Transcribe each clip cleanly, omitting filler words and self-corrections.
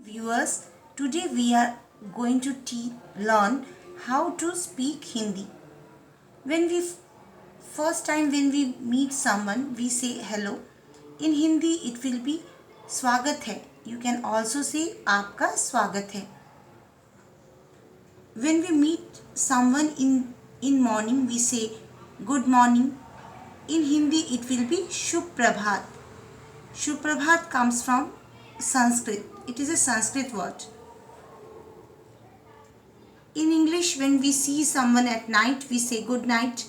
Viewers, today we are going to learn how to speak Hindi. When we first time when we meet someone, we say hello. In Hindi, it will be स्वागत है. You can also say आपका स्वागत है. When we meet someone in morning, we say good morning. In Hindi, it will be Shubh Prabhat. Shubh Prabhat comes from Sanskrit. It is a Sanskrit word. In English, when we see someone at night, we say good night.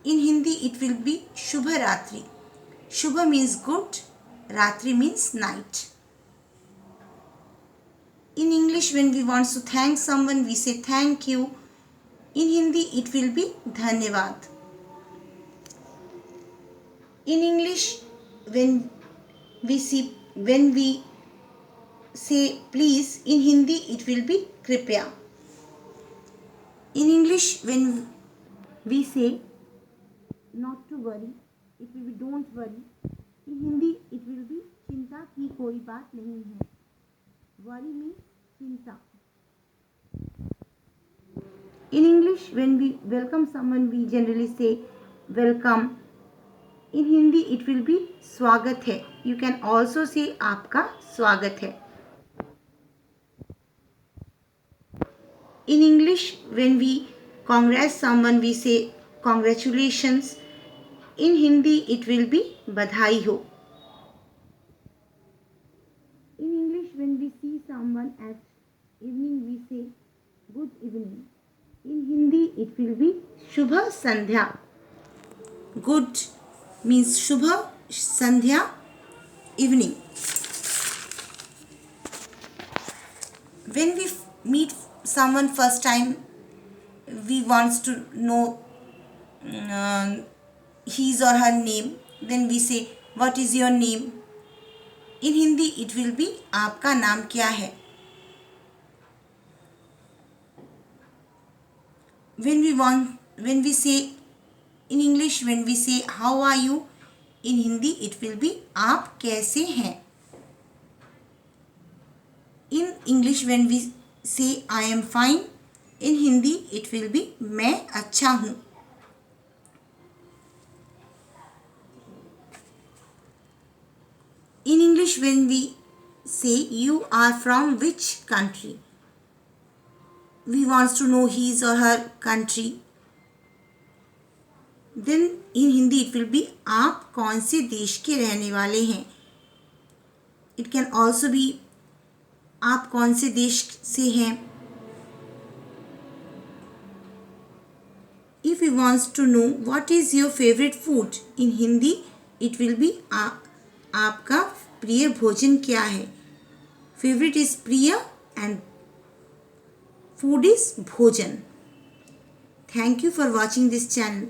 In Hindi, it will be Shubha Ratri. Shubha means good, Ratri means night. In English, when we want to thank someone, we say thank you. In Hindi, it will be Dhanyavad. In English, when we say please, in Hindi it will be Kripya. In English, when we say not to worry, it will be don't worry. In Hindi, it will be चिंता की कोई बात नहीं है. Worry means चिंता. In English, when we welcome someone, we generally say welcome. In Hindi, it will be स्वागत है. You can also say आपका स्वागत है. In English, when we congratulate someone, we say congratulations. In Hindi, it will be बधाई हो. In English, when we see someone at evening, we say good evening. In Hindi, it will be Shubha Sandhya. Good means Shubha, Sandhya, evening. When we meet someone first time, we want to know his or her name. Then we say, what is your name? In Hindi, it will be आपका नाम क्या है? When we say in English, when we say how are you? In Hindi, it will be आप कैसे हैं? In English, when we say I am fine, in Hindi, it will be मैं अच्छा हूँ. In English, when we say you are from which country, we want to know his or her country. Then in Hindi, it will be आप कौन से देश के रहने वाले हैं. It can also be आप कौन से देश से हैं. If we want to know what is your favorite food, in Hindi, it will be आपका प्रिय भोजन क्या है. Favorite is प्रिय and food is भोजन. Thank you for watching this channel.